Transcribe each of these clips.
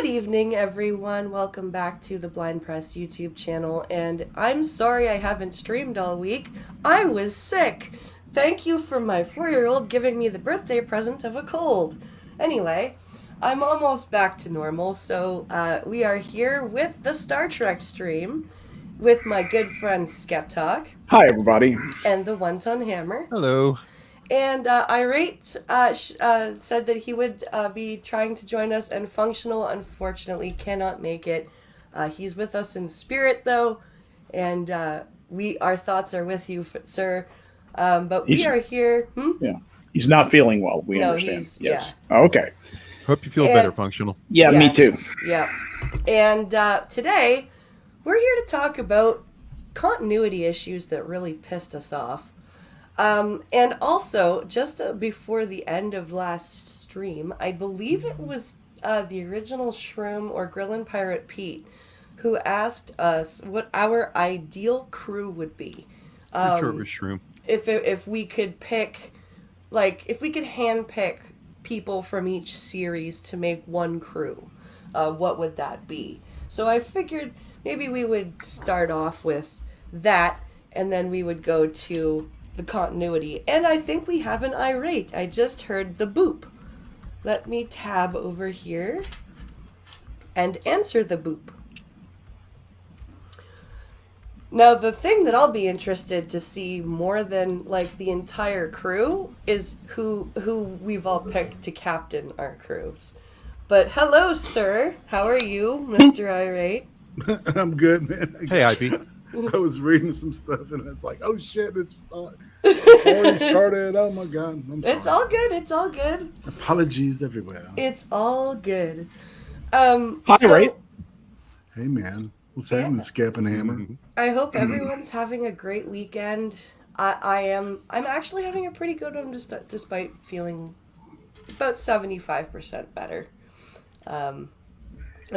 evening, everyone. Welcome back to the Blind Press YouTube channel. And I'm sorry I haven't streamed all week. I was sick. Thank you for my 4-year-old giving me the birthday present of a cold. Anyway, I'm almost back to normal, so we are here with the Star Trek stream with my good friend Skeptalk. Hi, everybody. And the One Ton Hammer. Hello. And IRATE said that he would be trying to join us, and Functional unfortunately cannot make it. He's with us in spirit, though, and our thoughts are with you, sir. But we are here. Yeah, he's not feeling well. We understand. Yes. Yeah. Okay. Hope you feel better, Functional. Yeah, yes, me too. Yeah. And today, we're here to talk about continuity issues that really pissed us off. And also, just before the end of last stream, I believe it was the original Shroom or Grillin' Pirate Pete who asked us what our ideal crew would be. I'm sure it was Shroom. If we could pick, like, if we could handpick people from each series to make one crew, what would that be? So I figured maybe we would start off with that, and then we would go to the continuity. And I think we have an irate. I just heard the boop. Let me tab over here and answer the boop. Now, the thing that I'll be interested to see more than like the entire crew is who we've all picked to captain our crews. But hello, sir. How are you, Mr. Irate? I'm good, man. Hey, IP. I was reading some stuff and it's like, oh shit, it's already started. Oh my god, I'm sorry. It's all good. It's all good. Apologies everywhere. It's all good. Hi, Ray. Hey, man. What's happening, Skip and Hammer? I hope everyone's having a great weekend. I am. I'm actually having a pretty good one, despite feeling about 75% better. I'm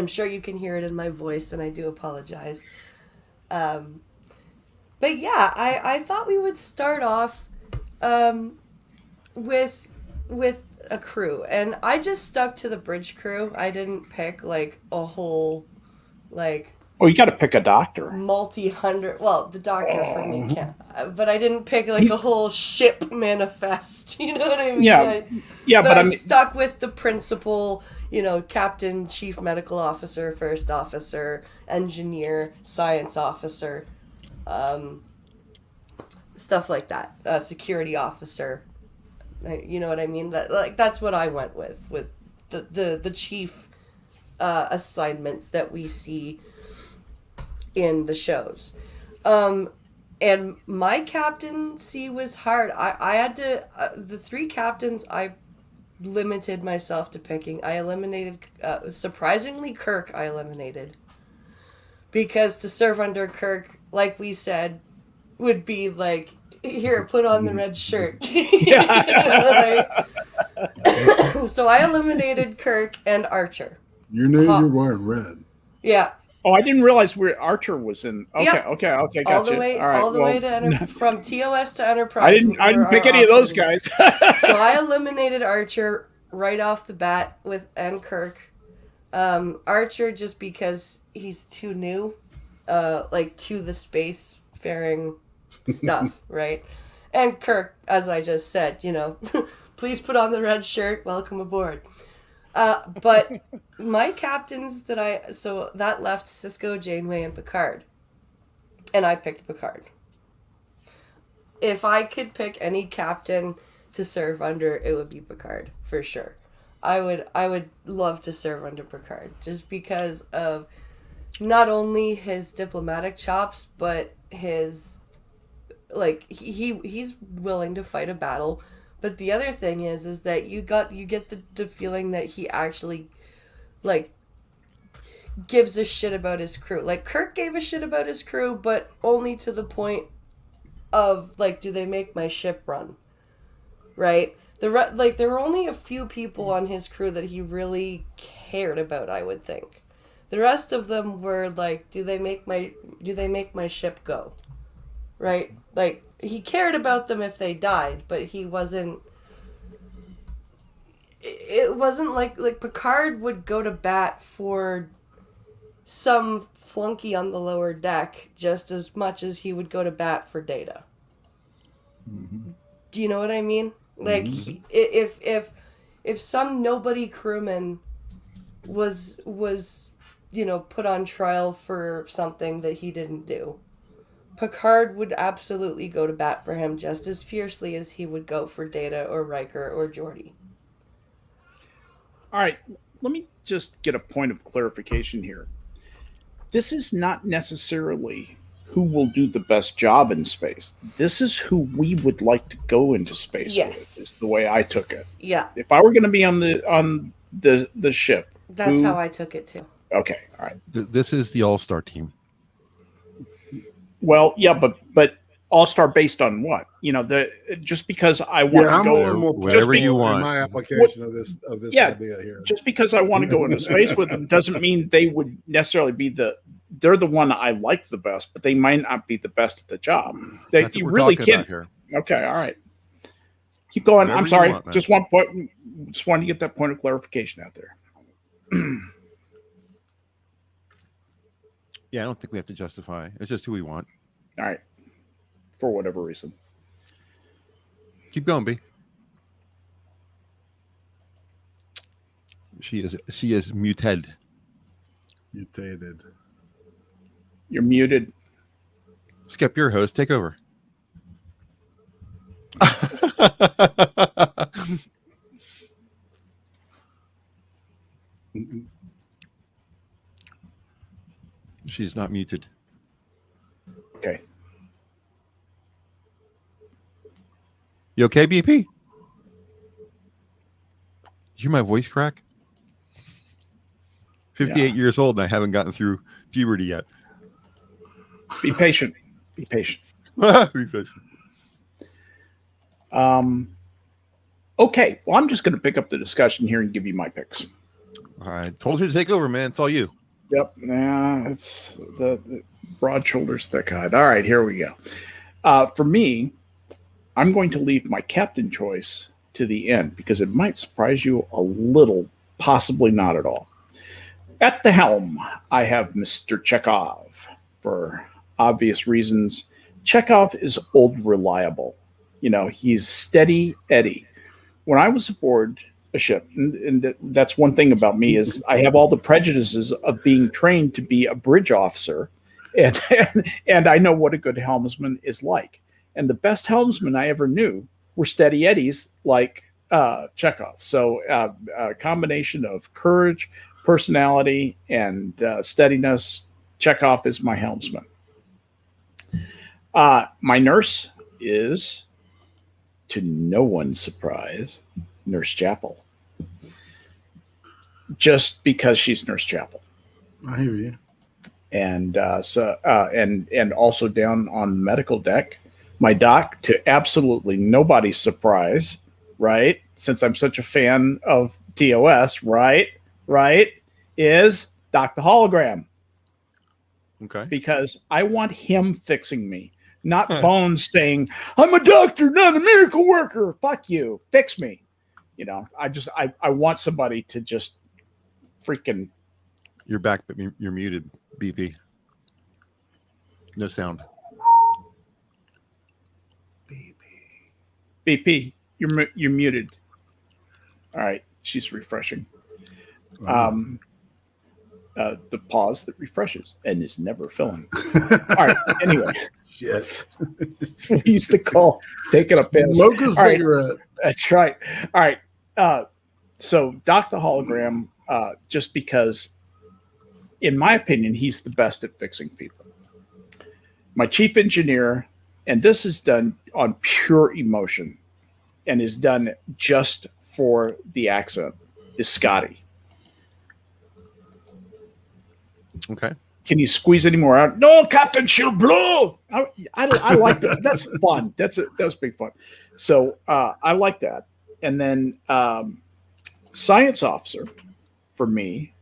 sure you can hear it in my voice, and I do apologize. But yeah, I thought we would start off with a crew, and I just stuck to the bridge crew. I didn't pick like a whole like. Oh, you got to pick a doctor. Multi-hundred. Well, the doctor for me can't. But I didn't pick like a whole ship manifest. You know what I mean? Yeah. But I stuck with the principal. You know, captain, chief medical officer, first officer, engineer, science officer, stuff like that. Security officer. You know what I mean? That's what I went with the chief assignments that we see in the shows. And my captaincy was hard. I had to, the 3 captains I limited myself to picking. I eliminated, surprisingly, Kirk I eliminated. Because to serve under Kirk, like we said, would be like, here, put on the red shirt. So I eliminated Kirk and Archer. You knew you're wearing red. Yeah. Oh, I didn't realize where Archer was in. Okay, yep. Okay, gotcha. All the way to from TOS to Enterprise. I didn't pick any of those guys. So I eliminated Archer right off the bat and Kirk. Archer just because he's too new, like to the spacefaring stuff, right? And Kirk, as I just said, you know, please put on the red shirt. Welcome aboard. But my captains that left Sisko, Janeway, and Picard. And I picked Picard. If I could pick any captain to serve under, it would be Picard, for sure. I would love to serve under Picard, just because of not only his diplomatic chops, but his, like, he's willing to fight a battle. But the other thing is that you get the feeling that he actually, like, gives a shit about his crew. Like, Kirk gave a shit about his crew, but only to the point of, like, do they make my ship run? Right? There were only a few people on his crew that he really cared about, I would think. The rest of them were like, do they make my ship go? Right? Like, he cared about them if they died, but he wasn't... it wasn't like Picard would go to bat for some flunky on the lower deck just as much as he would go to bat for Data. Mm-hmm. Do you know what I mean? Like, if some nobody crewman was put on trial for something that he didn't do, Picard would absolutely go to bat for him just as fiercely as he would go for Data or Riker or Geordi. All right, let me just get a point of clarification here. This is not necessarily who will do the best job in space. This is who we would like to go into space with, is the way I took it. Yeah. If I were going to be on the ship. That's how I took it too. Okay, all right. This is the all-star team. Well, yeah, but all-star based on what? Just because I want to go wherever you want. My application of this idea here. Just because I want to go into space with them doesn't mean they would necessarily be they're the one I like the best, but they might not be the best at the job. You really can't. Okay, all right. Keep going. I'm sorry. Just one point. Just wanted to get that point of clarification out there. Yeah, I don't think we have to justify. It's just who we want. All right. For whatever reason. Keep going, B. She is muted. Mutated. You're muted. Skip, your host. Take over. She's not muted. Okay. You okay, BP? Did you hear my voice crack? 58 years old and I haven't gotten through puberty yet. Be patient. Be patient. Be patient. Okay. Well, I'm just going to pick up the discussion here and give you my picks. All right. Told you to take over, man. It's all you. Yep. Yeah, it's the broad shoulders, thick hide. All right, here we go. For me, I'm going to leave my captain choice to the end because it might surprise you a little, possibly not at all. At the helm, I have Mr. Chekhov. For obvious reasons, Chekhov is old reliable. He's steady Eddie. When I was aboard a ship, and that's one thing about me, is I have all the prejudices of being trained to be a bridge officer, and I know what a good helmsman is like. And the best helmsmen I ever knew were steady Eddies like Chekhov. So a combination of courage, personality, and steadiness. Chekhov is my helmsman. My nurse is, to no one's surprise, Nurse Chapel. Just because she's Nurse Chapel. I hear you. And and also down on medical deck, my doc, to absolutely nobody's surprise, right? Since I'm such a fan of TOS, right, is Doc the Hologram. Okay. Because I want him fixing me, not Bones saying, I'm a doctor, not a miracle worker. Fuck you. Fix me. I want somebody to just freaking. You're back, but you're muted, BP. No sound. BP, you're muted. All right, she's refreshing. The pause that refreshes and is never filling. All right. Anyway, yes, we used to call taking a piss. Smoke a cigarette. Right. That's right. All right. So Doc the Hologram, just because, in my opinion, he's the best at fixing people. My chief engineer, and this is done on pure emotion, and is done just for the accent, is Scotty. Okay. Can you squeeze any more out? No, Captain Chilblue. I like that. That's fun. That was big fun. So I like that. And then science officer for me,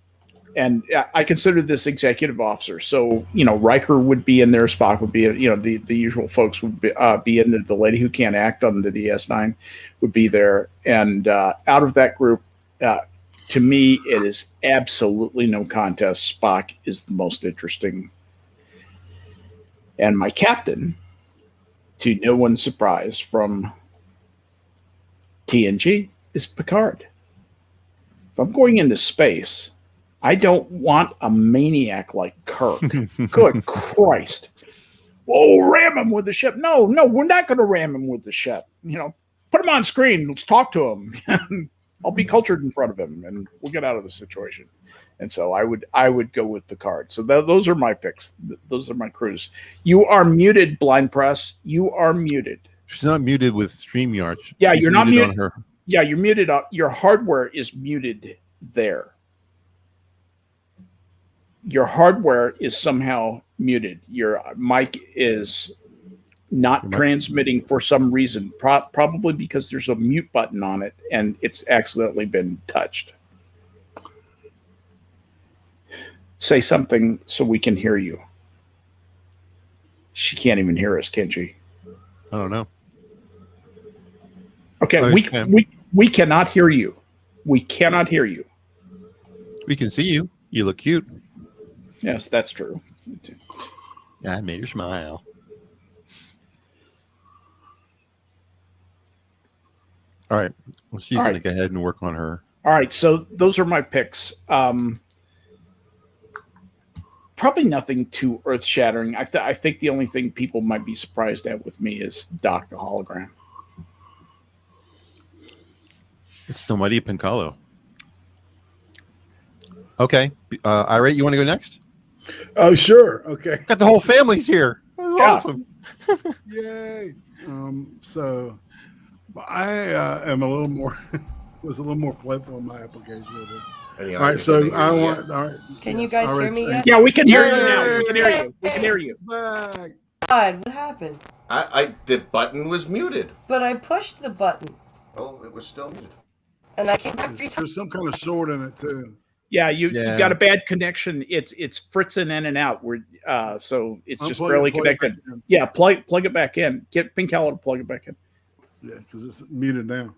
and I consider this executive officer. So Riker would be in there. Spock would be. The usual folks would be in there. The lady who can't act on the DS9 would be there. And out of that group, To me, it is absolutely no contest. Spock is the most interesting. And my captain, to no one's surprise, from TNG is Picard. If I'm going into space, I don't want a maniac like Kirk. Good Christ. Oh, ram him with the ship. No, we're not going to ram him with the ship. Put him on screen. Let's talk to him. I'll be cultured in front of him, and we'll get out of the situation. And so I would go with Picard. So those are my picks. Those are my crews. You are muted, Blind Press. You are muted. She's not muted with StreamYard. Yeah, She's you're not muted on her. Yeah, you're muted. Your hardware is muted there. Your hardware is somehow muted. Your mic is not transmitting for some reason, probably because there's a mute button on it and it's accidentally been touched. Say something so we can hear you. She can't even hear us, can she? I don't know. Okay, we cannot hear you. We cannot hear you. We can see you. You look cute. Yes, that's true. Yeah, I made her smile. All right. Well, she's going to go ahead and work on her. All right. So those are my picks. Probably nothing too earth-shattering. I think the only thing people might be surprised at with me is Doc the hologram. It's still Mighty Pincalo. Okay. IRATE, you want to go next? Oh, sure. Okay. Got the whole family's here. That's awesome. Yay. So I am a little more was a little more playful in my application of this. All right, so I want. All right. Can you guys hear me yet? Yeah, we can hear you now. We can hear you. We can hear you. Back. God, what happened? The button was muted. But I pushed the button. Oh, it was still muted. And I came back 3 times. There's some kind of short in it too. Yeah, you got a bad connection. It's fritzing in and out. So it's just barely connected. Yeah, plug it back in. Get Pincalo to plug it back in. Yeah, because it's muted now.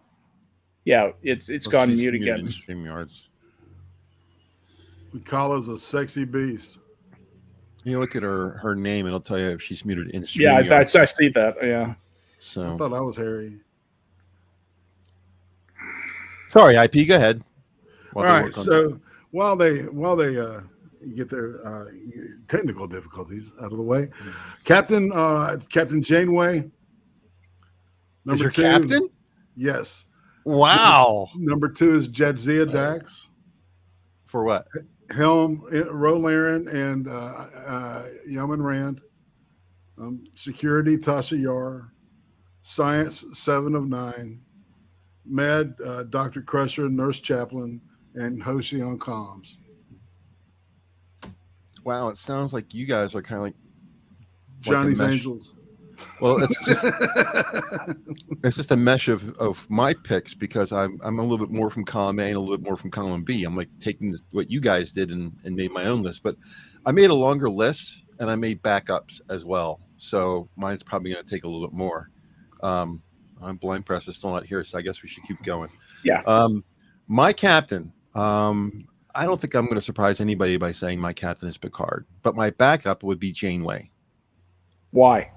Yeah, it's gone mute again. StreamYards. Pincalo's a sexy beast. You look at her name, and it'll tell you if she's muted in StreamYard. Yeah, I see that. Yeah. So I thought I was Harry. Sorry, IP. Go ahead. All right. So while they get their technical difficulties out of the way, Captain Janeway. Number 2. Captain? Yes. Wow. Number 2 is Jadzia Dax. For what? Helm, Rolaren, and Yeoman Rand. Security, Tasha Yar. Science, 7 of 9. Med, Dr. Crusher, Nurse Chaplain, and Hoshi on comms. Wow, it sounds like you guys are kind of like Johnny's Angels. Well, it's just a mesh of my picks because I'm a little bit more from column A and a little bit more from column B. I'm like taking what you guys did and made my own list, but I made a longer list and I made backups as well. So mine's probably going to take a little bit more. I'm Blind Press is still not here, so I guess we should keep going. Yeah. My captain, I don't think I'm going to surprise anybody by saying my captain is Picard, but my backup would be Janeway. Why?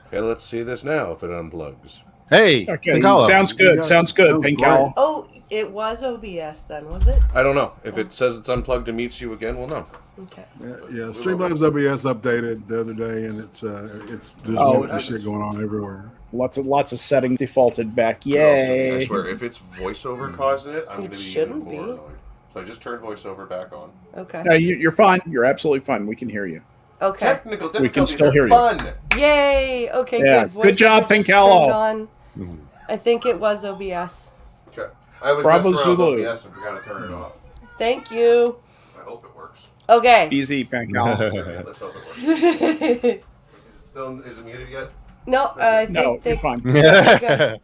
Okay, let's see this now if it unplugs. Hey, okay, Pincalo. Sounds good. Sounds good, Pincalo. Oh, it was OBS then, was it? I don't know. If it says it's unplugged and mutes you again, we'll know. Okay. Yeah. Streamlabs OBS updated the other day, and there's shit going on everywhere. Lots of settings defaulted back. Yay! I swear, if it's voiceover causing it, I'm going to be even shouldn't more be. annoyed. So I just turned voiceover back on. Okay. No, you're fine. You're absolutely fine. We can hear you. Okay. Technical difficulties We can still hear are you. fun. Yay! Okay, Yeah, good. good job, Voiceover just Pincalo. turned on. I think it was OBS. Okay. I was Bravo messing around Zulu. with OBS and forgot to turn it off. Thank you. I hope it works. Okay. Easy, Pincalo. Okay, let's hope it works. Is it muted yet? No, I think No, you're fine. Good.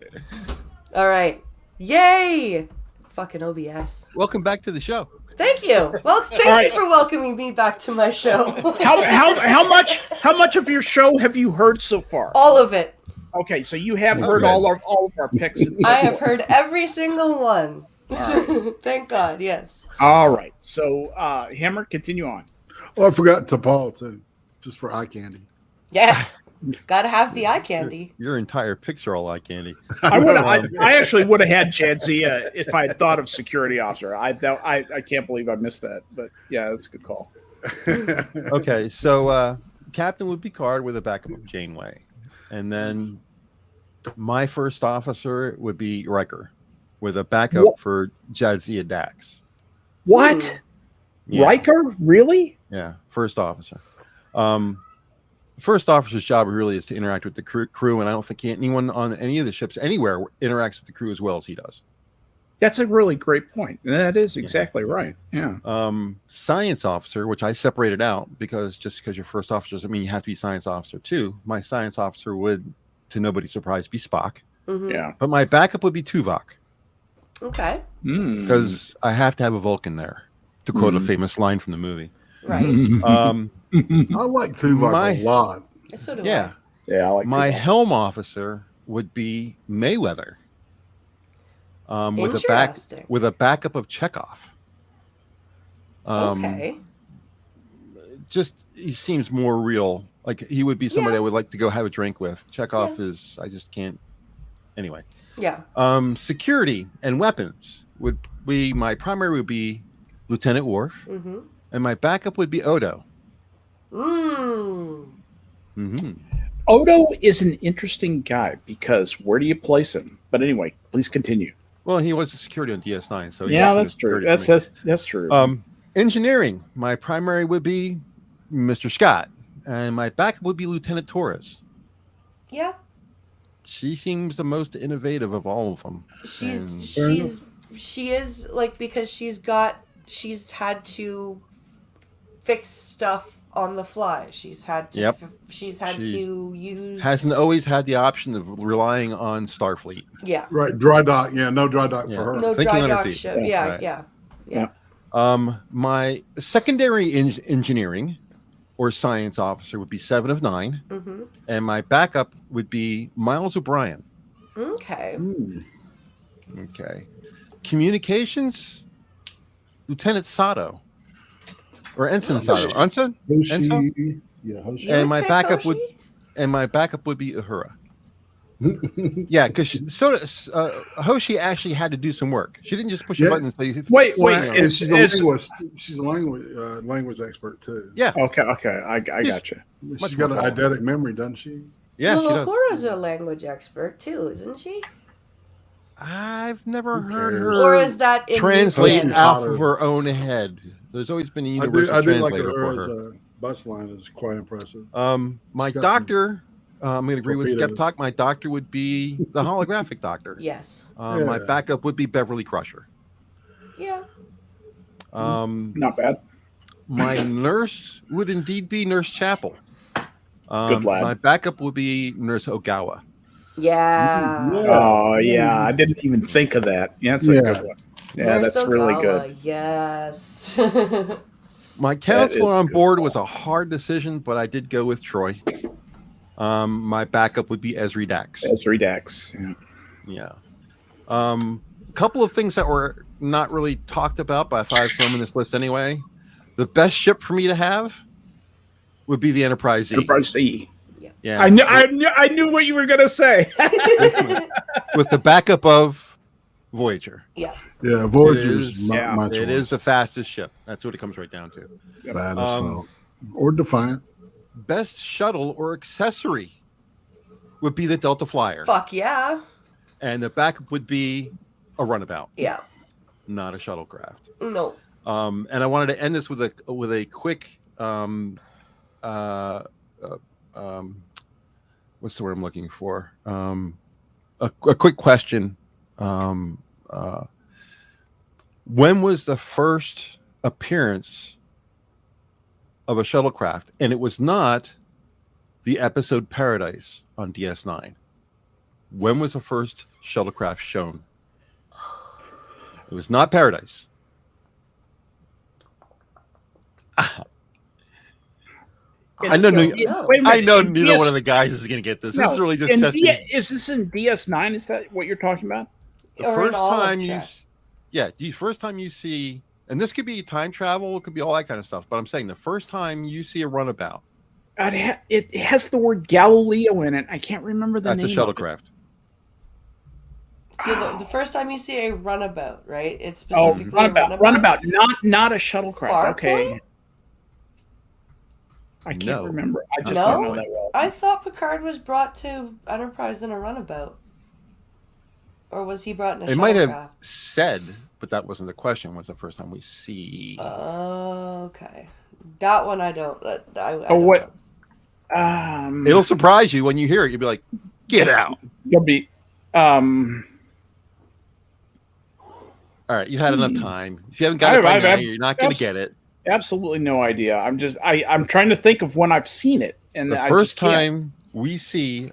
All right. Yay! Fucking OBS. Welcome back to the show. Thank you. Well, thank you for welcoming me back to my show. How much of your show have you heard so far? All of it. Okay, so you have heard all of our picks. And so I have heard every single one. right. Thank God, yes. All right. So, Hammer, continue on. Oh, I forgot T'Pol too, just for eye candy. Yeah. Gotta have the eye candy. Your entire picks are all eye candy. I actually would have had Jadzia if I had thought of security officer. I can't believe I missed that, but yeah, that's a good call. Okay, so Captain would be Card with a backup of Janeway, and then my first officer would be Riker with a backup What? for Jadzia Dax. What? Yeah. Riker? Really? Yeah, first officer. First officer's job really is to interact with the crew, and I don't think anyone on any of the ships anywhere interacts with the crew as well as he does. That's a really great point. And that is exactly right. Yeah. Science officer, which I separated out because just because you're first officer doesn't mean you have to be science officer too. My science officer would, to nobody's surprise, be Spock. Mm-hmm. Yeah. But my backup would be Tuvok Okay. because I have to have a Vulcan there, to quote a famous line from the movie. Right. I like Tuvok a lot. So do Yeah. Yeah. I like My that. helm officer would be Mayweather. Interesting. With a backup of Chekhov. Okay. Just he seems more real. Like he would be somebody I would like to go have a drink with. Chekhov is I just can't. Anyway. Yeah. Security and weapons would be my primary would be Lieutenant Worf, and my backup would be Odo. Odo is an interesting guy because where do you place him? But anyway, please continue. Well, he was a security on DS9, so Yeah, that's true. That's true. Engineering, my primary would be Mr. Scott, and my backup would be Lieutenant Torres. Yeah. She seems the most innovative of all of them. She is like because she's had to fix stuff on the fly. She's had to to use hasn't always had the option of relying on Starfleet. Yeah. Right, dry dock. Yeah, no dry dock for her. No Thinking dry on her dock feet. ship. Right. Yeah. My secondary engineering or science officer would be 7 of 9, and my backup would be Miles O'Brien. Okay. Okay. Communications, Lieutenant Sato. Or Ensign Sato. Ensign? Hoshi. Yeah, Hoshi. And my pick backup Hoshi? would be Uhura. Yeah, because Hoshi actually had to do some work. She didn't just push a button and say, Wait. And she's a linguist. She's a language expert too. Yeah. Okay. I got you. She's got an eidetic memory, doesn't she? Yeah, she Well, does. Uhura's a language expert too, isn't she? I've never heard her Or is that in translate canon? out of her own head. There's always been a universal I do like translator for her her. as a bus line is quite impressive. My got doctor, I'm going to agree with torpedoes. Skep Talk. My doctor would be the holographic doctor. Yes. My backup would be Beverly Crusher. Yeah. Not bad. My nurse would indeed be Nurse Chapel. Good lad. My backup would be Nurse Ogawa. Yeah. Oh yeah, I didn't even think of that. Yeah, that's a good one. Yeah, Nurse that's really Ogawa, good. Yes. My counselor is on good. board was a hard decision, but I did go with Troy. My backup would be Ezri Dax. Ezri Dax. Yeah. A couple of things that were not really talked about, but I thought I'd throw them in this list anyway. The best ship for me to have would be the Enterprise E. Enterprise C. Yeah. I knew what you were gonna say. With the backup of Voyager. Yeah. Yeah, Voyager's my choice. It is the fastest ship. That's what it comes right down to. Bad as fuck. Or Defiant. Best shuttle or accessory would be the Delta Flyer. Fuck yeah. And the backup would be a runabout. Yeah. Not a shuttlecraft. No. And I wanted to end this with a quick what's the word I'm looking for? A quick question. When was the first appearance of a shuttlecraft? And it was not the episode Paradise on DS9. When was the first shuttlecraft shown? It was not Paradise. I know. I know neither one of the guys is going to get this. This is really just testing. Is this in DS9? Is that what you're talking about? The first time you Yeah, the first time you see, and this could be time travel, it could be all that kind of stuff. But I'm saying the first time you see a runabout, It has the word Galileo in it. I can't remember the that's a name of it. shuttlecraft. So the first time you see a runabout, right? It's Oh, specifically a runabout, not a shuttlecraft. Farpoint? Okay. I can't No. remember. I just No? don't know that well. I thought Picard was brought to Enterprise in a runabout. Or was he brought in a They might have shuttlecraft? said, but that wasn't the question. Was the first time we see? Okay. That one I don't. I Oh, don't what? know. It'll surprise you when you hear it. You'll be like, "Get out!" You'll be. All right, you had enough time. If you haven't got it by now, you're not going to get it. Absolutely no idea. I'm trying to think of when I've seen it, and The first time we see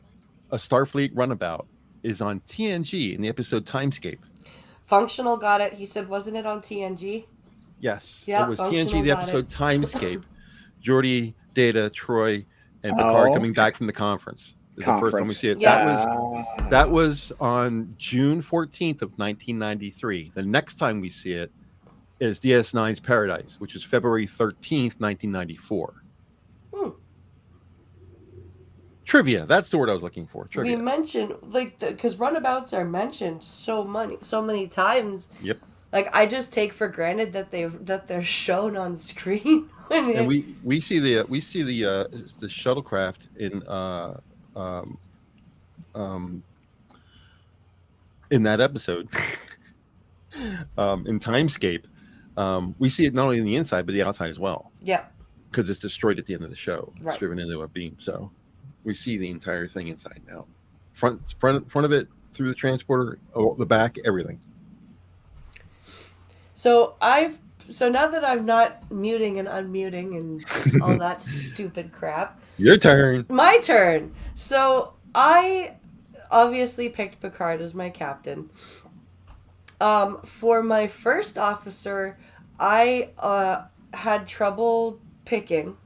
a Starfleet runabout is on TNG in the episode Timescape. Functional got it. He said, wasn't it on TNG? Yes, Yeah, it was Functional TNG, the got episode it. Geordi, Data, Troy, and Picard coming back from the conference. Is the first time we see it. Yeah. That was on June 14th of 1993. The next time we see it is DS9's Paradise, which is February 13th, 1994. Trivia. That's the word I was looking for. Trivia. We mentioned because runabouts are mentioned so many times. Yep. Like I just take for granted that they're shown on screen. And we see the shuttlecraft in that episode in Timescape. We see it not only in the inside but the outside as well. Yeah. Because it's destroyed at the end of the show. Right. It's driven into a beam. So we see the entire thing inside and out. Front of it, through the transporter, the back, everything. So now that I'm not muting and unmuting and all that stupid crap. Your turn. My turn. So I obviously picked Picard as my captain. For my first officer, I had trouble picking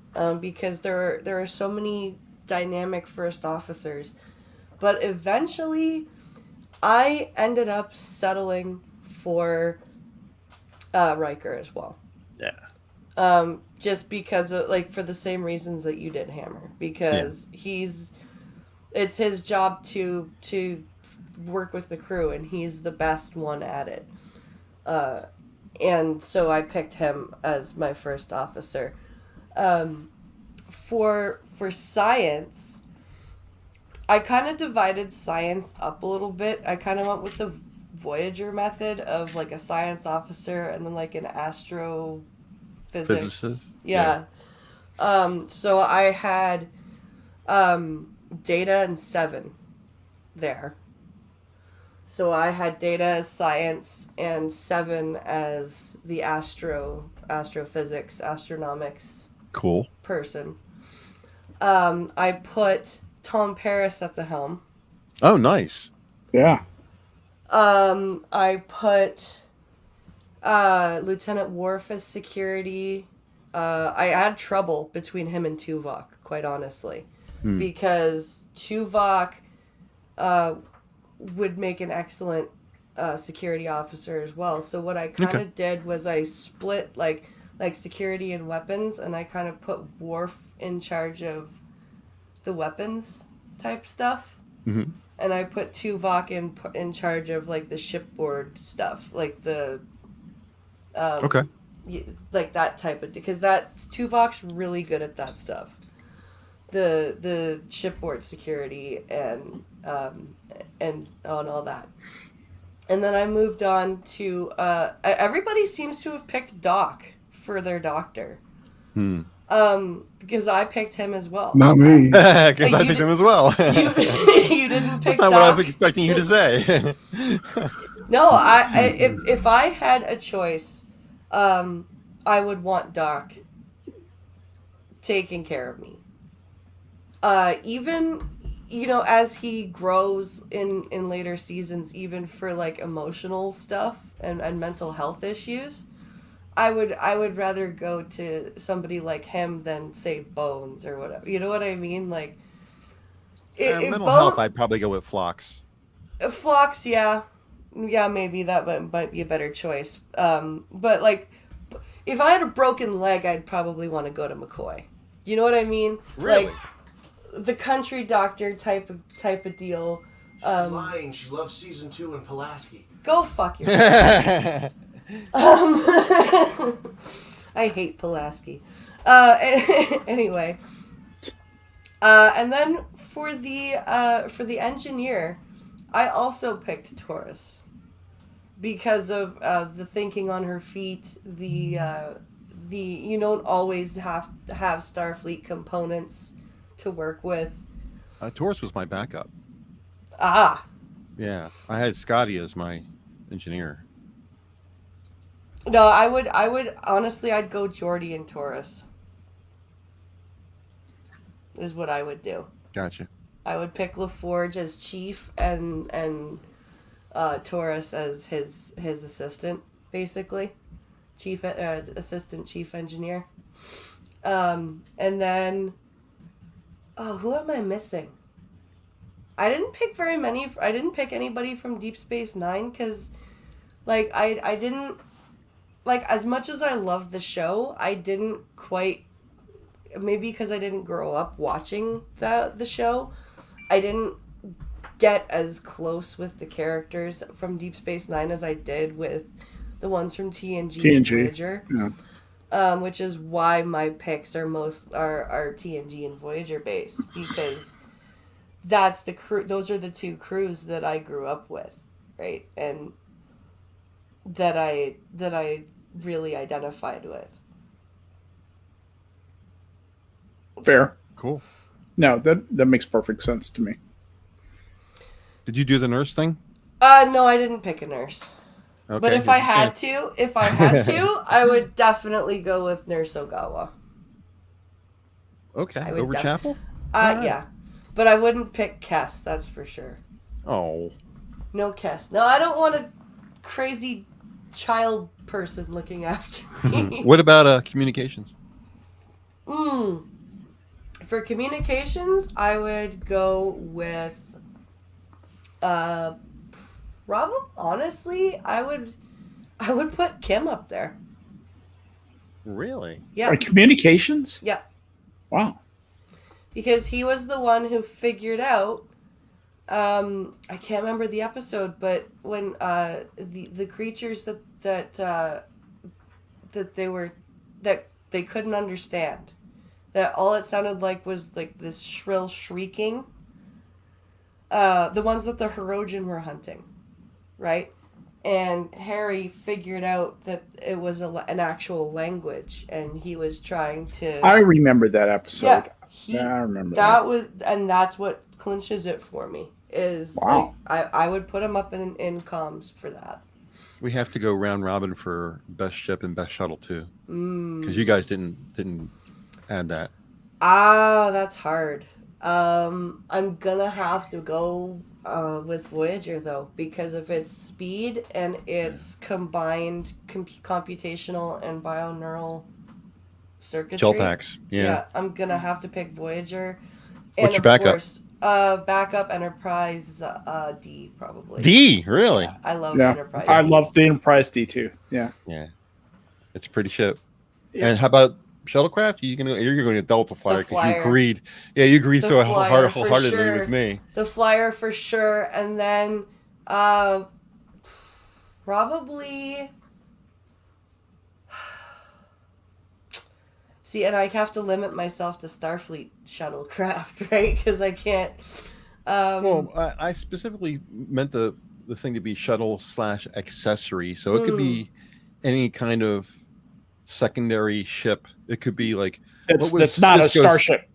because there are so many dynamic first officers. But eventually, I ended up settling for Riker as well. Yeah. Just because of, for the same reasons that you did, Hammer. Because it's his job to work with the crew, and he's the best one at it. And so I picked him as my first officer. For science, I kind of divided science up a little bit. I kind of went with the Voyager method of a science officer and then an astrophysics. Physicist? Yeah. So I had Data and Seven there. So I had Data as science and Seven as the astrophysics, astronomics Cool. person. I put Tom Paris at the helm. Oh, nice. Yeah. I put Lieutenant Worf as security. I had trouble between him and Tuvok, quite honestly, because Tuvok would make an excellent security officer as well. So what I kind of did was I split like security and weapons, and I kind of put Worf in charge of the weapons type stuff. Mm-hmm. And I put Tuvok in charge of the shipboard stuff, the that type of, because Tuvok's really good at that stuff, the shipboard security and on all that. And then I moved on to everybody seems to have picked Doc for their doctor. Because I picked him as well. Not me. Because I picked him as well. You didn't pick That's not Doc. what I was expecting you to say. No, if I had a choice, I would want Doc taking care of me. Even, as he grows in later seasons, even for emotional stuff and mental health issues, I would rather go to somebody like him than say Bones or whatever. You know what I mean? Mental health, I'd probably go with Phlox. Phlox, yeah. yeah, maybe that might be a better choice. But like, if I had a broken leg, I'd probably want to go to McCoy. You know what I mean? Really? Like, the country doctor type of deal. She's lying. She loves season 2 in Pulaski. Go fuck yourself. I hate Pulaski. Anyway. And then for the engineer, I also picked Taurus because of the thinking on her feet. The you don't always have to have Starfleet components to work with. Taurus was my backup. Ah. Yeah, I had Scotty as my engineer. No, I would honestly, I'd go Geordi and Taurus. Is what I would do. Gotcha. I would pick LaForge as chief and Taurus as his assistant, basically, assistant chief engineer. And then, who am I missing? I didn't pick very many. I didn't pick anybody from Deep Space Nine because, like, I didn't like, as much as I loved the show, I didn't quite. Maybe because I didn't grow up watching the show, I didn't get as close with the characters from Deep Space Nine as I did with the ones from TNG. And Voyager. Yeah. Which is why my picks are TNG and Voyager based, because that's the crew. Those are the two crews that I grew up with, right, and that I really identified with. Fair. Cool. No, that makes perfect sense to me. Did you do the nurse thing? No, I didn't pick a nurse. Okay. But if I had to, I would definitely go with Nurse Ogawa. Okay. Over Chapel? Yeah. But I wouldn't pick Kess, that's for sure. Oh. No Kess. No, I don't want a crazy child person looking after me. What about communications? For communications, I would go with honestly, I would put Kim up there. Really? Yeah. Communications? Yeah. Wow. Because he was the one who figured out I can't remember the episode, but when the creatures that they couldn't understand, that all it sounded like was like this shrill shrieking. The ones that the Hirogen were hunting, right? And Harry figured out that it was an actual language, and he was trying to. I remember that episode. Yeah, I remember that was, and that's what clinches it for me. Is wow. Like, I would put him up in comms for that. We have to go round robin for best ship and best shuttle too, because you guys didn't add that. That's hard. I'm gonna have to go with Voyager though, because of its speed and its combined computational and bioneural circuitry. Gel packs, yeah. I'm gonna have to pick Voyager. And what's your backup? Course, backup Enterprise D probably. D, really? Yeah, I love Enterprise. I D. love the Enterprise D too. Yeah. Yeah, it's a pretty ship. Yeah. And how about shuttlecraft? You're going to Delta Flyer because you agreed. Yeah, you agreed so wholeheartedly with me. The Flyer for sure, and then probably. See, and I have to limit myself to Starfleet shuttlecraft, right? Because I can't. Well, I specifically meant the thing to be shuttle/accessory, so it could be any kind of secondary ship. It could be like that's not a starship.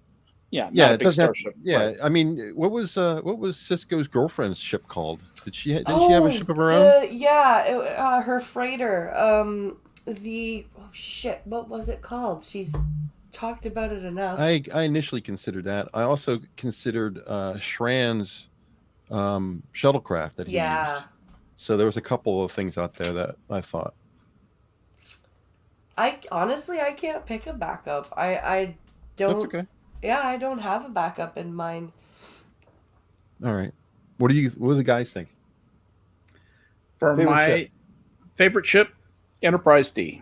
Yeah, yeah, it doesn't starship. Yeah, right. I mean, what was Sisko's girlfriend's ship called? Didn't she have a ship of her own? Yeah, her freighter. What was it called? She's talked about it enough. I initially considered that. I also considered Shran's shuttlecraft that he used. So there was a couple of things out there that I thought. I can't pick a backup. I don't. That's okay. Yeah, I don't have a backup in mind. All right. What do the guys think? For Favorite my ship? favorite ship, Enterprise D.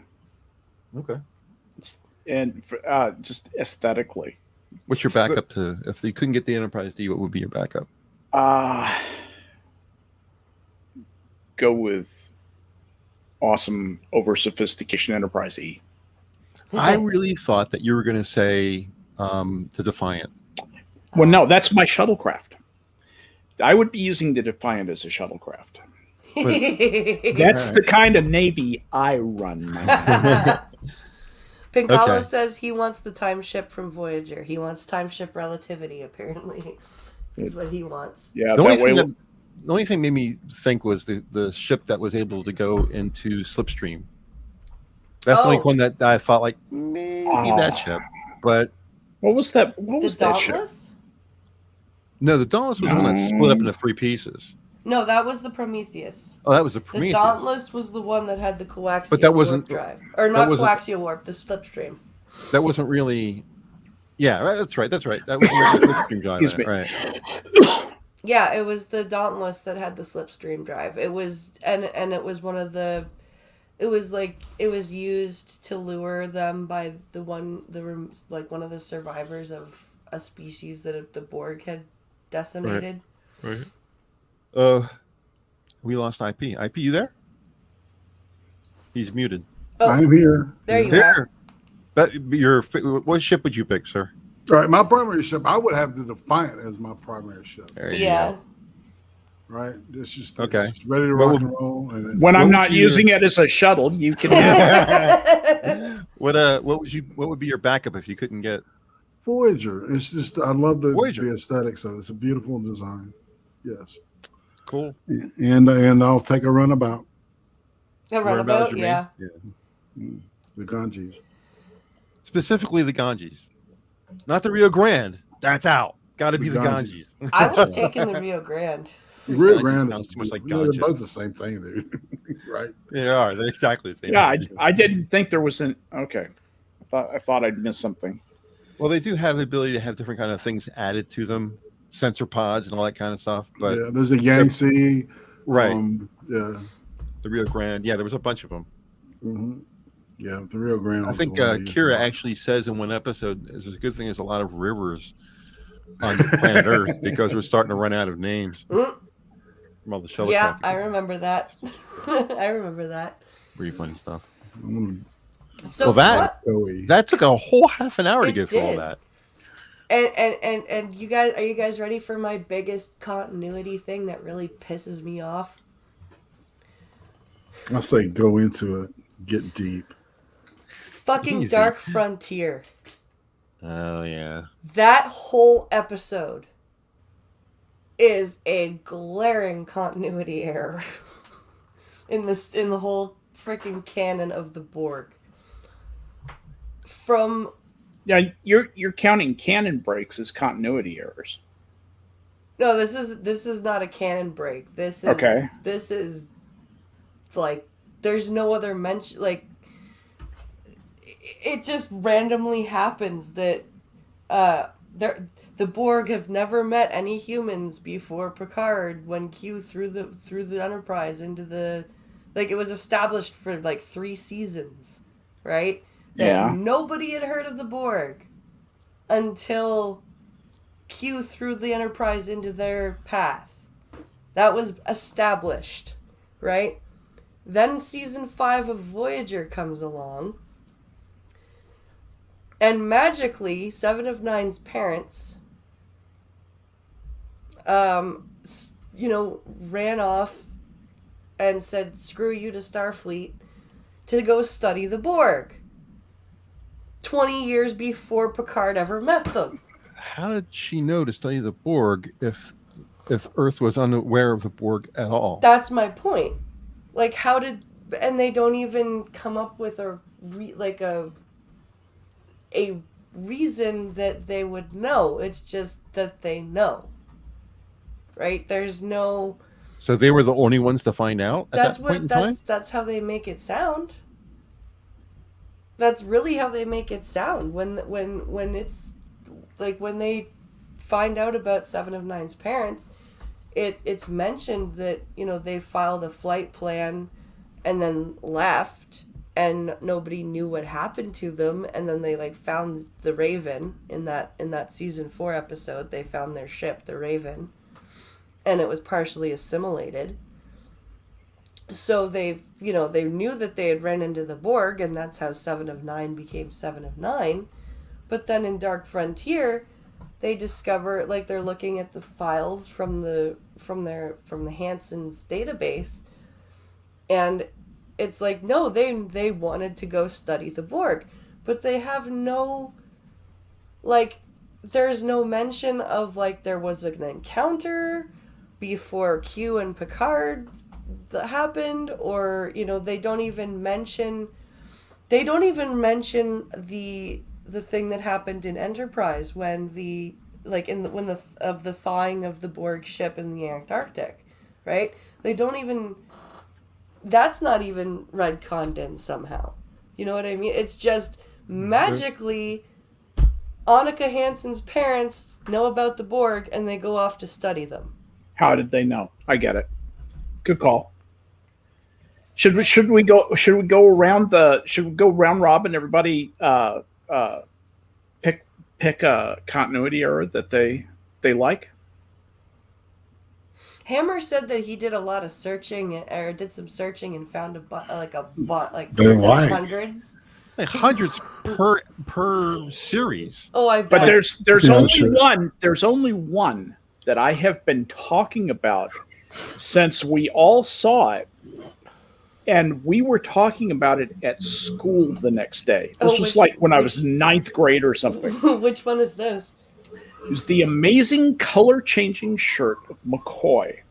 Okay. And just aesthetically. What's your backup to if you couldn't get the Enterprise D? What would be your backup? Go with awesome over sophistication Enterprise E. I really thought that you were going to say the Defiant. Well, no, that's my shuttlecraft. I would be using the Defiant as a shuttlecraft. That's the kind of Navy I run. Pinkalo Okay. says he wants the time ship from Voyager. He wants time ship relativity, apparently. That's what he wants. Yeah, The that way. only thing made me think was the ship that was able to go into Slipstream. That's the only Oh. one that I thought like maybe that ship. But What was that? What The was that ship? Dauntless? no, the Dauntless was the one that split up into 3 pieces. No, that was the Prometheus. Oh, that was the The Prometheus. Dauntless was the one that had the coaxial But that wasn't- warp drive. Or that not wasn't- coaxial warp, the slipstream. That wasn't really. Yeah, right, that's right. That's right. That was the Slipstream drive. Excuse me. Right. Yeah, it was the Dauntless that had the slipstream drive. It was and it was one of the it was used to lure them by one of the survivors of a species that the Borg had decimated. Right. We lost IP. IP, you there? He's muted. Oh, I'm here. there you There. What ship would you pick, sir? All right, my primary ship, I would have the Defiant as my primary ship. There are. you Yeah. go. Right? It's just Okay. it's ready to What rock would- and roll. And it's, When I'm What not would you- using it as a shuttle, you can have What would be your backup if you couldn't get? Voyager. It's just I love Voyager. the aesthetics of it. It's a beautiful design. Yes. Cool. And I'll take a runabout. A Runabout runabout, is your yeah. main? The Ganges. Specifically the Ganges, not the Rio Grande. That's out. Got to be the Ganges. I would have taken the Rio Grande. Rio Ganges Grande sounds is too much like they're ganja. both the same thing, dude. Right? They are. They're exactly the same. Yeah, I didn't think there was an. Okay, I thought I'd missed something. Well, they do have the ability to have different kind of things added to them, sensor pods and all that kind of stuff. But yeah, there's a Yangtze. right, Yeah. the Rio Grande. Yeah, there was a bunch of them. hmm Yeah, the Rio Grande. I was think the one they used Kira a lot. actually says in one episode, "There's a good thing. There's a lot of rivers on planet Earth because we're starting to run out of names Mm. from all the shuttle Yeah, traffic." I remember that. I remember that. Pretty funny stuff. I'm So Well, that- what- gonna go eat. That took a whole half an hour to It get through all did. that. And you guys, are you guys ready for my biggest continuity thing that really pisses me off? I say go into it, get deep. Fucking Easy. Dark Frontier. Oh yeah. That whole episode is a glaring continuity error in the whole freaking canon of the Borg. From Yeah, you're counting canon breaks as continuity errors. no, this is not a canon break. This is Okay. This is like there's no other mention. Like it just randomly happens that the Borg have never met any humans before Picard when Q threw the Enterprise into the, like, it was established for like 3 seasons, right? That Yeah. nobody had heard of the Borg until Q threw the Enterprise into their path. That was established, right? Then season 5 of Voyager comes along, and magically, Seven of Nine's parents, ran off and said, "Screw you" to Starfleet to go study the Borg. 20 years before Picard ever met them. How did she know to study the Borg if Earth was unaware of the Borg at all? That's my point. Like, how did... And they don't even come up with a reason that they would know. It's just that they know. Right? There's no... So they were the only ones to find out at that point in time? That's how they make it sound. That's really how they make it sound when it's like when they find out about Seven of Nine's parents. it's mentioned that, they filed a flight plan and then left, and nobody knew what happened to them, and then they like found the Raven in that season 4 episode. They found their ship, the Raven, and it was partially assimilated. So they knew that they had ran into the Borg, and that's how 7 of 9 became 7 of 9. But then in Dark Frontier, they discover, like, they're looking at the files from the Hansen's database, and it's like, no, they wanted to go study the Borg, but they have no, like, there's no mention of, like, there was an encounter before Q and Picard that happened, or they don't even mention the thing that happened in Enterprise when the thawing of the Borg ship in the Antarctic, right? They don't even, that's not even retconned in somehow. You know what I mean? It's just magically Annika Hansen's parents know about the Borg and they go off to study them. How did they know? I get it. Good call. Should we go round robin? Everybody pick a continuity error that they like. Hammer said that he did a lot of searching, or did some searching, and found hundreds. Like hundreds per series. Oh, I bet. But there's only one that I have been talking about since we all saw it. And we were talking about it at school the next day. This was when I was in 9th grade or something. Which one is this? It was the amazing color-changing shirt of McCoy.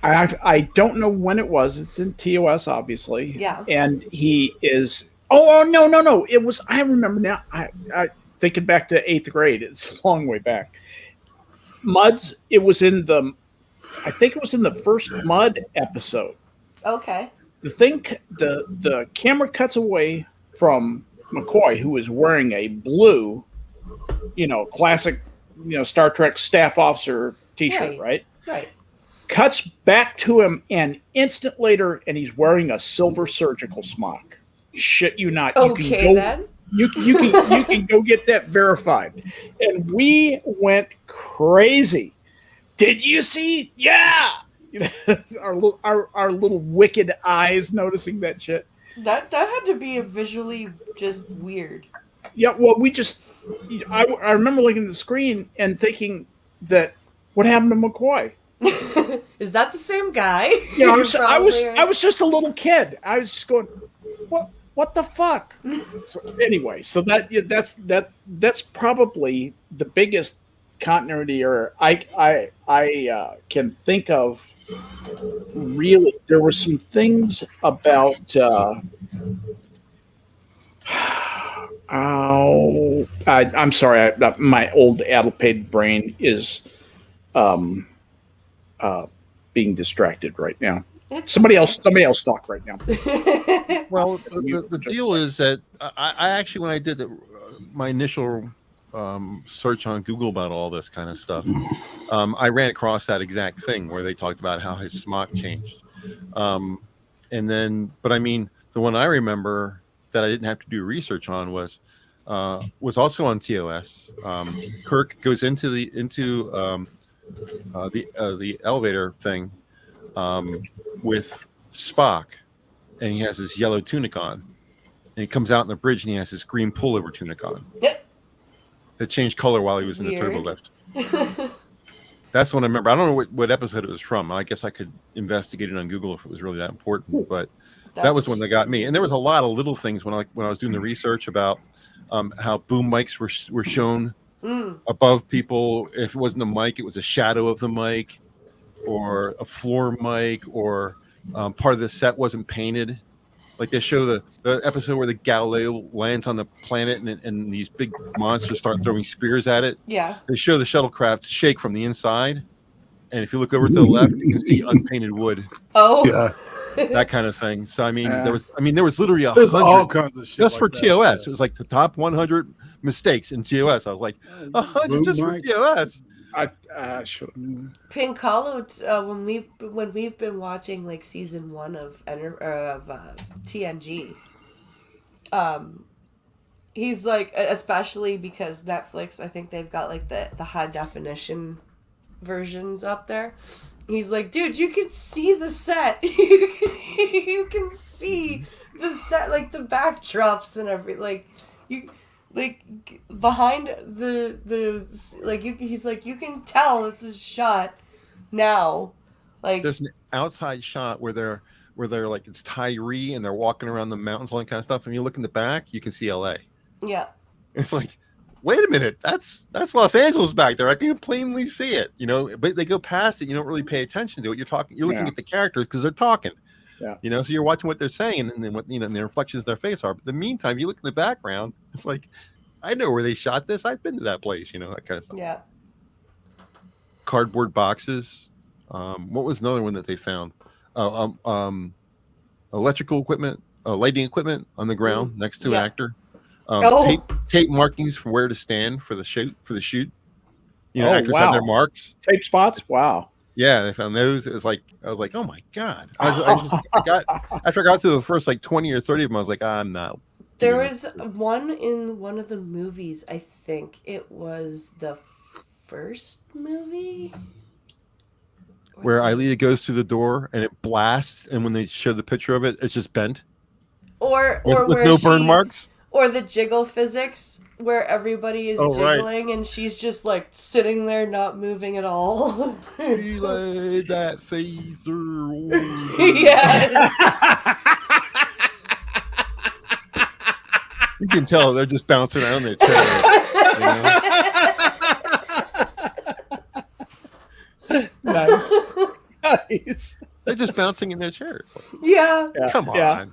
I don't know when it was. It's in TOS, obviously. Yeah. And he is... Oh, no. It was... I remember now. I thinking back to 8th grade. It's a long way back. Muds, it was in the... I think it was in the first Mud episode. Okay. The camera cuts away from McCoy, who is wearing a blue, classic, Star Trek staff officer T-shirt, right? Right. Cuts back to him an instant later, and he's wearing a silver surgical smock. Shit you not. Then. You can go get that verified. And we went crazy. Did you see? Yeah. Our little wicked eyes noticing that shit. That had to be a visually just weird. Yeah, well, I remember looking at the screen and thinking that what happened to McCoy? Is that the same guy? I was just a little kid. I was just going, what the fuck? So anyway, so that's probably the biggest continuity error I can think of. Really, there were some things about I'm sorry, my old addlepated brain is being distracted right now. Somebody else talk right now. Well, the deal is that I actually, when I did my initial search on Google about all this kind of stuff, I ran across that exact thing where they talked about how his smock changed. But I mean, the one I remember that I didn't have to do research on was also on TOS. Kirk goes into the elevator thing with Spock, and he has his yellow tunic on, and he comes out in the bridge and he has his green pullover tunic on. It changed color while he was in the turbo lift. That's the one I remember. I don't know what episode it was from. I guess I could investigate it on Google if it was really that important. But that was one that got me. And there was a lot of little things when I was doing the research about how boom mics were shown above people. If it wasn't a mic, it was a shadow of the mic, or a floor mic, or part of the set wasn't painted. Like they show the episode where the Galileo lands on the planet and these big monsters start throwing spears at it. Yeah. They show the shuttlecraft shake from the inside. And if you look over to the left, you can see unpainted wood. Oh. Yeah. That kind of thing. So, there was literally There's all 100 kinds of shit just for that. TOS. Yeah. It was like the top 100 mistakes in TOS. I was like, 100 just for TOS. I should. Pinkalo, when we've been watching like season 1 of TNG, he's like, especially because Netflix, I think they've got like the high definition versions up there. He's like, dude, you can see the set. You can see the set, like the backdrops and everything. Like you. Like behind the like he's like, you can tell this is shot now. Like there's an outside shot where they're like it's Tyree and they're walking around the mountains, all that kind of stuff. And you look in the back, you can see LA. Yeah. It's like, wait a minute, that's Los Angeles back there. I can plainly see it, you know. But they go past it, you don't really pay attention to it. You're looking at the characters because they're talking. Yeah. You know, so you're watching what they're saying and then what, you know, and the reflections of their face are. But in the meantime, you look in the background, it's like, I know where they shot this. I've been to that place, you know, that kind of stuff. Yeah. Cardboard boxes. What was another one that they found? Electrical equipment, lighting equipment on the ground next to an actor. Tape markings for where to stand for the shoot. You know, actors have their marks. Tape spots. Wow. Yeah, they found those. It was like, I was like, oh my god! After I got through the first like 20 or 30 of them, I was like, I'm not. There was one in one of the movies. I think it was the first movie where Ilea goes through the door and it blasts, and when they show the picture of it, it's just bent. Or with where no burn marks. Or the jiggle physics where everybody is jiggling and she's just like sitting there not moving at all. Relay that phaser. Yeah. You can tell they're just bouncing around their chair. You know? Nice. They're just bouncing in their chairs. Yeah. Come on. Yeah.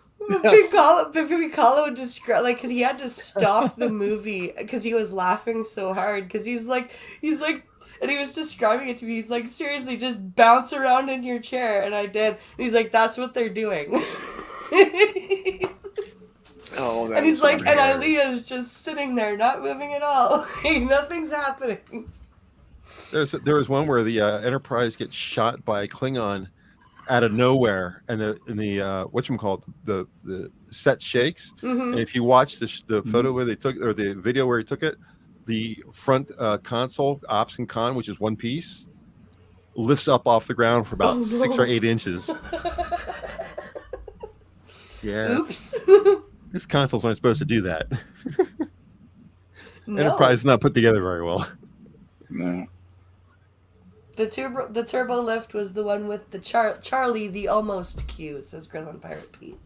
Piccolo described, like, because he had to stop the movie because he was laughing so hard because he's like, and he was describing it to me. He's like, seriously, just bounce around in your chair, and I did. And he's like, that's what they're doing. And he's like, and Ilea's just sitting there, not moving at all. Like, nothing's happening. There was one where the Enterprise gets shot by a Klingon out of nowhere, and the whatchamacallit, the set shakes. Mm-hmm. And if you watch the photo where they took, or the video where he took it, the front console, ops and con, which is one piece, lifts up off the ground for about 6 or 8 inches. Yeah. Oops. These consoles aren't supposed to do that. No. Enterprise is not put together very well. No. The turbo lift was the one with the Charlie, the almost Q, says Grillin' Pirate Pete.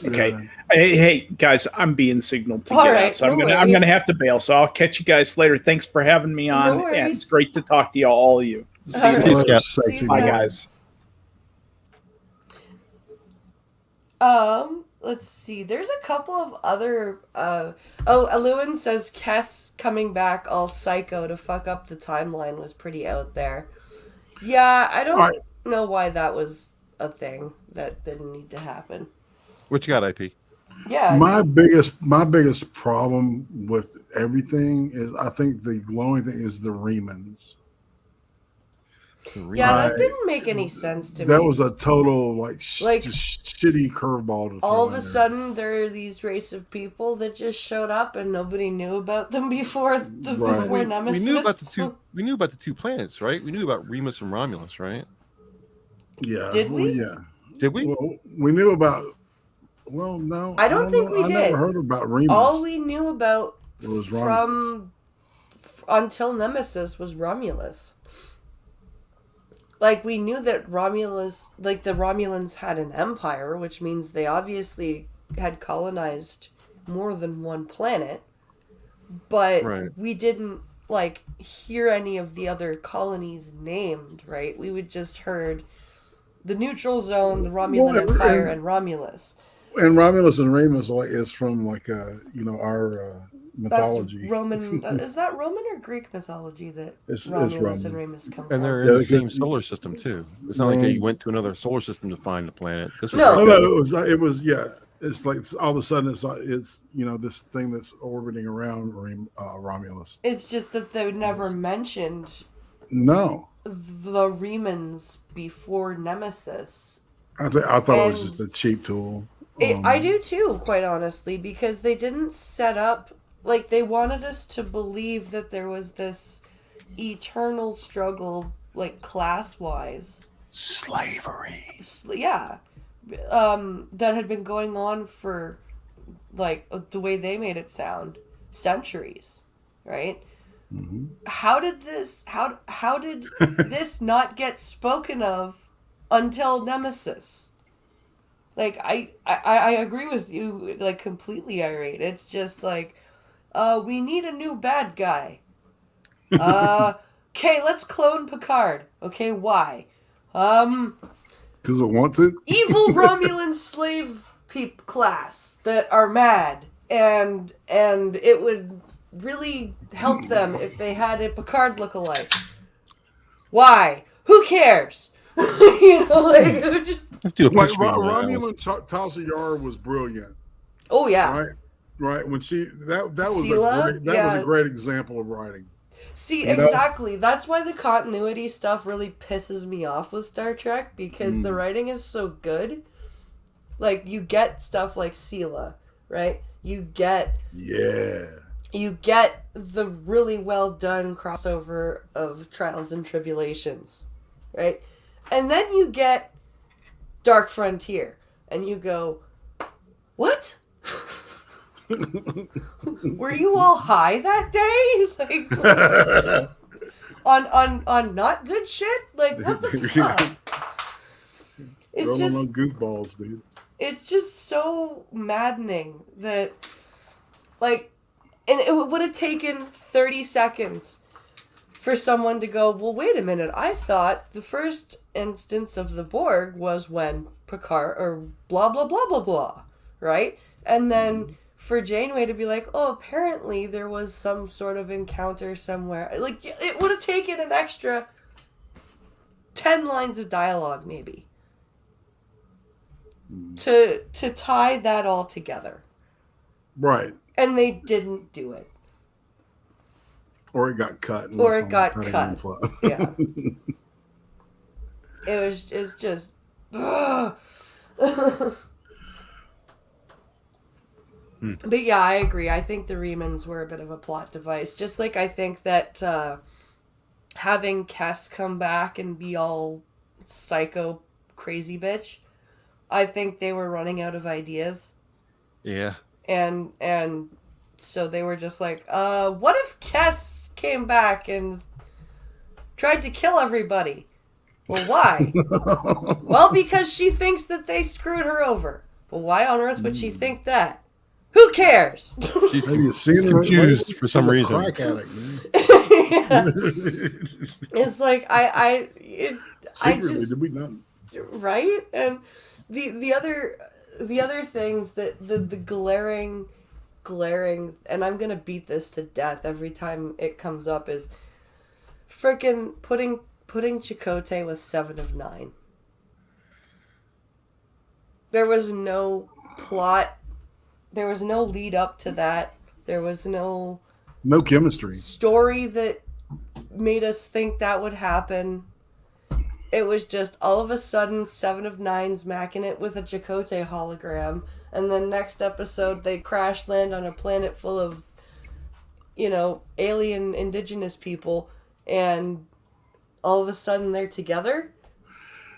Okay. Yeah. Hey, guys, I'm being signaled to All get right, out, so no I'm gonna have to bail. So I'll catch you guys later. Thanks for having me on, No and it's great to talk to you all of you. See you All later. right. Bye, guys. Let's see. There's a couple of other. Lewin says Kess coming back all psycho to fuck up the timeline was pretty out there. Yeah, I don't know why that was a thing that didn't need to happen. What you got, IP? Yeah. My biggest problem with everything is, I think the glowing thing is the remans. Yeah, that didn't make any sense to me. That was a total just shitty curveball. All of a sudden, there are these race of people that just showed up, and nobody knew about them before before Nemesis. We knew about the two planets, right? We knew about Remus and Romulus, right? Yeah. Did we? Yeah. Did we? Well, we knew about. Well, no. I don't think we did. I never heard about Remus. All we knew about was Romulus. until Nemesis was Romulus. Like, we knew that Romulus, like, the Romulans had an empire, which means they obviously had colonized more than one planet. But we didn't, hear any of the other colonies named, right? We would just heard the Neutral Zone, the Romulan Empire, and Romulus. And Romulus and Remus is from, our mythology. That's Roman. Is that Roman or Greek mythology that Romulus and Remus come from? And they're in the same solar system too. It's not like they went to another solar system to find the planet. It was. It's like all of a sudden it's this thing that's orbiting around Romulus. It's just that they never mentioned No, the Remans before Nemesis. I thought it was And just a cheap tool. I do too, quite honestly, because they didn't set up, like, they wanted us to believe that there was this eternal struggle, like, class-wise. Slavery. Yeah. That had been going on for, like, the way they made it sound, centuries, right? Mm-hmm. How did this not get spoken of until Nemesis? Like, I agree with you, like, completely, Irate. It's just like, we need a new bad guy. Okay, let's clone Picard. Okay, why? Because it wants it. Evil Romulan slave class that are mad, and it would really help them if they had a Picard lookalike. Why? Who cares? You know, like, it would just... Like Romulan Tasha Yar was brilliant. Oh yeah. Right. When she that was Sela? was a great example of writing. See, exactly. That's why the continuity stuff really pisses me off with Star Trek, because the writing is so good. Like, you get stuff like Sela, right? You get the really well done crossover of Trials and Tribulations, right? And then you get Dark Frontier, and you go, what? Were you all high that day? Like, on not good shit? Like, what the fuck? It's Rolling just on goofballs, dude. It's just so maddening that, like, and it would have taken 30 seconds for someone to go, well, wait a minute, I thought the first instance of the Borg was when Picard, or blah, blah, blah, blah, blah, right? And then for Janeway to be like, oh, apparently there was some sort of encounter somewhere. Like, it would have taken an extra 10 lines of dialogue, maybe, to tie that all together. Right. And they didn't do it. Or it got cut. Or it got cut. Yeah. It's just... But yeah, I agree. I think the Remans were a bit of a plot device. Just like I think that having Kes come back and be all psycho crazy bitch, I think they were running out of ideas. Yeah. And so they were just like, what if Kes came back and tried to kill everybody? Well, why? Well, because she thinks that they screwed her over. Well, why on earth would she think that? Who cares? She's confused for some reason. Crack addict, man. Yeah. It's like Secretly, I just, did we not? right? And the other things that the glaring, and I'm gonna beat this to death every time it comes up, is freaking putting Chakotay with 7 of 9. There was no plot. There was no lead up to that. There was no chemistry story that made us think that would happen. It was just all of a sudden 7 of 9's macking it with a Chakotay hologram, and then next episode they crash land on a planet full of, alien indigenous people, and all of a sudden they're together.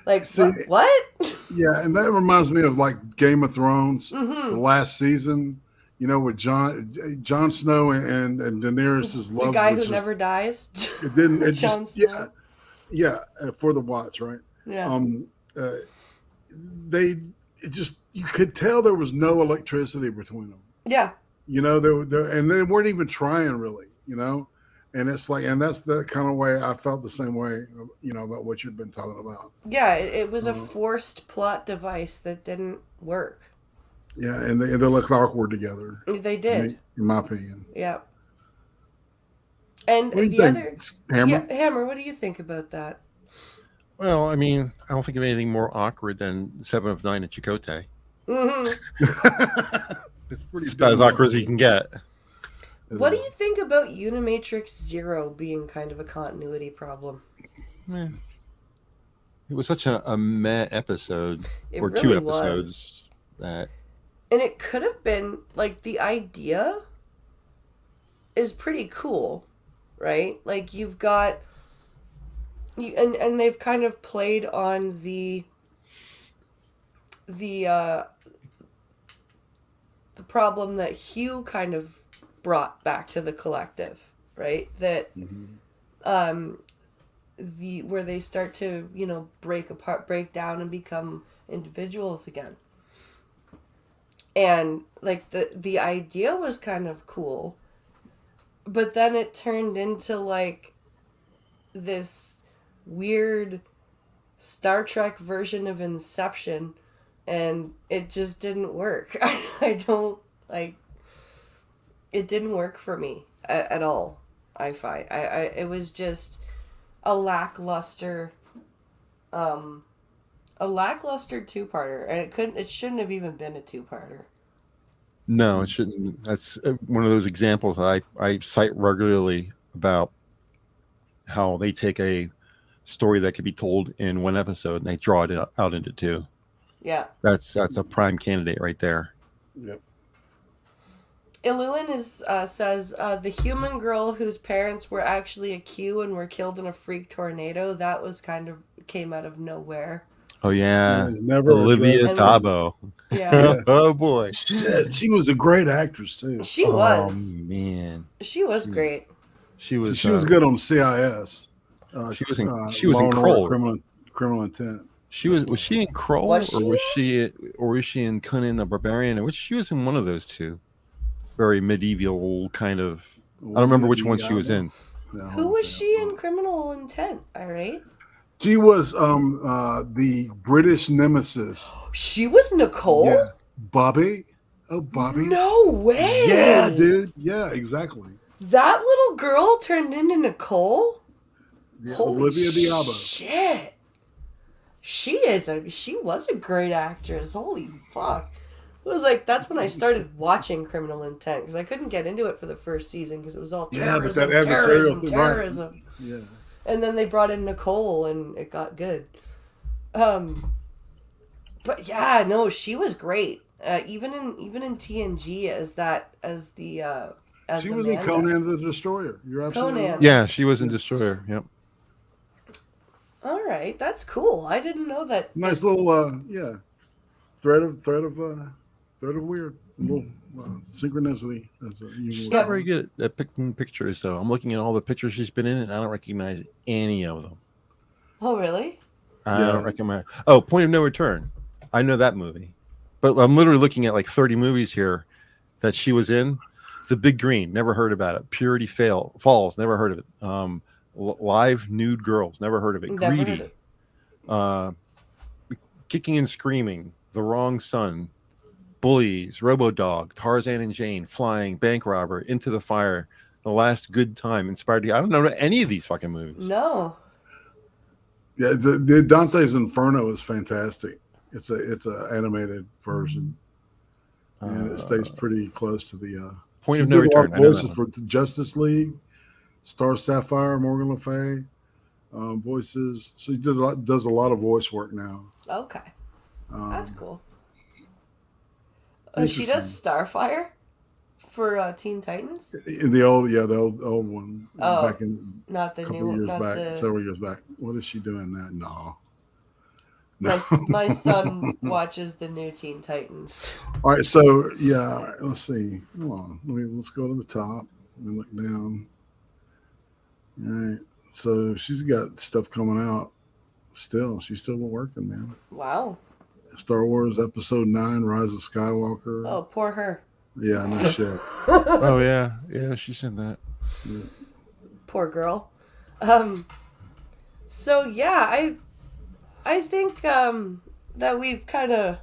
Like, see, what? Yeah, and that reminds me of like Game of Thrones, the last season, with Jon Snow and Daenerys' love. The guy who never dies. It didn't. It just yeah, for the Watts, right? Yeah. You could tell there was no electricity between them. Yeah. And they weren't even trying really, And it's like, and that's the kind of way I felt the same way, about what you've been talking about. Yeah, it was a forced plot device that didn't work. Yeah, and they looked awkward together. They did, in my opinion. Yeah. And what do you think, Hammer? Yeah, Hammer, what do you think about that? Well, I mean, I don't think of anything more awkward than 7 of 9 at Chakotay. Mm-hmm. It's pretty about as awkward as you can get. What do you think about Unimatrix Zero being kind of a continuity problem? Eh. It was such a meh episode, It or really two episodes that. And it could have been like the idea is pretty cool, right? Like you've got and they've kind of played on the problem that Hugh kind of brought back to the collective, right? That where they start to, break down and become individuals again. And like the idea was kind of cool, but then it turned into like this weird Star Trek version of Inception, and it just didn't work. I don't like it didn't work for me at all. I find it was just a lackluster two-parter, and it shouldn't have even been a two-parter. No, it shouldn't. That's one of those examples I cite regularly about how they take a story that could be told in one episode and they draw it out into two. Yeah. That's a prime candidate right there. Yep. Iluin says the human girl whose parents were actually a Q and were killed in a freak tornado, that was came out of nowhere. Oh yeah, never Olivia addressed. Dabo. Yeah. Oh boy, Shit, she was a great actress too. She was. Oh man, She was great. she was. She was good on CIS. She was in Law Kroll. and Order, Criminal Intent. Was she in Kroll, or was she in Conan the Barbarian? Or she was in one of those two, very medieval kind of. I don't remember which one she was in. Who was she in Criminal Intent? IRATE. She was the British nemesis. She was Nicole? Yeah. Bobby. Oh, Bobby. No way. Yeah, dude. Yeah, exactly. That little girl turned into Nicole? Yeah, Holy Olivia Diabo. Shit. She was a great actress. Holy fuck. It was like, that's when I started watching Criminal Intent, because I couldn't get into it for the first season because it was all terrorism, but that adversarial thing, terrorism. Right. Yeah. And then they brought in Nicole, and it got good. But yeah, no, she was great. Even in TNG She was in Conan the Destroyer. You're absolutely Conan. right. Yeah, she was in Destroyer. Yep. All right, that's cool. I didn't know that. Nice little thread of weird, a little synchronicity. She's not very good at picking pictures, though. I'm looking at all the pictures she's been in, and I don't recognize any of them. Oh, really? I don't recognize. Oh, Point of No Return. I know that movie, but I'm literally looking at like 30 movies here that she was in. The Big Green, never heard about it. Purity Falls, never heard of it. Live Nude Girls, never heard of it. Never Greedy, heard Kicking and Screaming, The Wrong Son, Bullies, Robo-Dog, Tarzan and Jane, Flying, Bank Robber, Into the Fire, The Last Good Time, Inspired. I don't know any of these fucking movies. No. Yeah, the Dante's Inferno is fantastic. It's a animated version, and it stays pretty close to the Point of No Return. I know Voices for Justice League, Star Sapphire, Morgan Le Fay, voices. So he does a lot of voice work now. Okay. That's cool. She Interesting. does Starfire for Teen Titans? In the old one. Oh, back in not the a couple new one. years Not back, the... several years back. What is she doing now? No. My son watches the new Teen Titans. All right, so yeah, let's see. Come on, let's go to the top and look down. All right, so she's got stuff coming out. Still, she's still working, man. Wow. Star Wars Episode 9: Rise of Skywalker. Oh, poor her. Yeah, no shit. Oh yeah, she's in that. Yeah. Poor girl. So yeah, I think that we've kind of,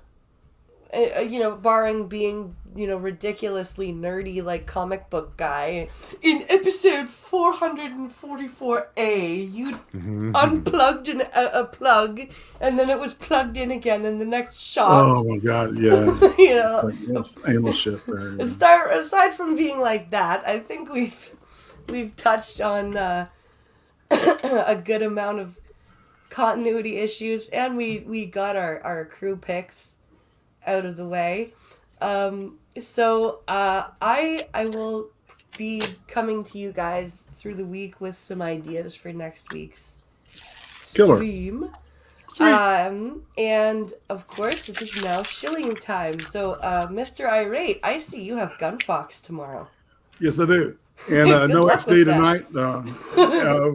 barring being ridiculously nerdy, like, comic book guy. In episode 444A, you unplugged a plug, and then it was plugged in again in the next shot. Oh my God, yeah. Like, that's anal shit there. Yeah. Aside from being like that, I think we've touched on a good amount of continuity issues, and we got our crew picks out of the way. So I will be coming to you guys through the week with some ideas for next week's Killer. stream. And of course it is now shilling time. So Mr. Irate, I see you have Gunfox tomorrow. Yes, I do. And no luck XD with that. tonight.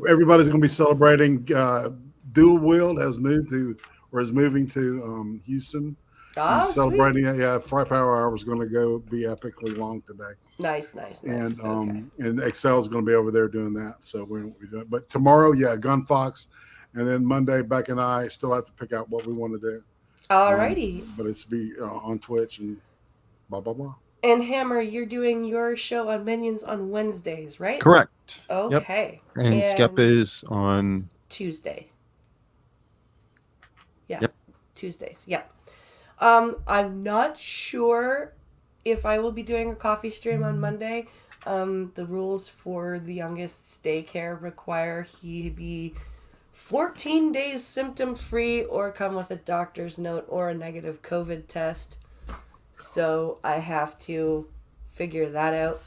Everybody's going to be celebrating. Dual Wield is moving to Houston. He's celebrating it. Yeah, Firepower Hour is going to go be epically long today. Nice. And Okay. and Excel is going to be over there doing that. So we're doing. But tomorrow, yeah, Gunfox, and then Monday, Beck and I still have to pick out what we want to do. Alrighty. But it's be on Twitch and blah blah blah. And Hammer, you're doing your show on Minions on Wednesdays, right? Correct. Okay. Yep. And Skep is on Tuesday. Yeah. Yep. Tuesdays. Yep. I'm not sure if I will be doing a coffee stream on Monday. The rules for the youngest daycare require he be 14 days symptom free or come with a doctor's note or a negative COVID test. So I have to figure that out.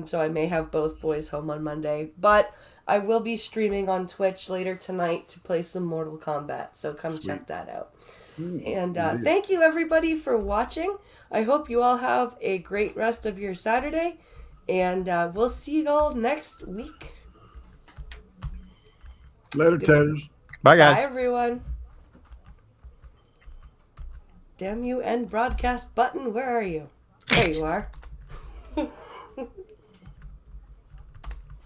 So I may have both boys home on Monday, but I will be streaming on Twitch later tonight to play some Mortal Kombat. So come check that out. And thank you everybody for watching. I hope you all have a great rest of your Saturday, and we'll see you all next week. Later, taters. Bye, guys. Bye everyone. Damn you, end broadcast button. Where are you? There you are.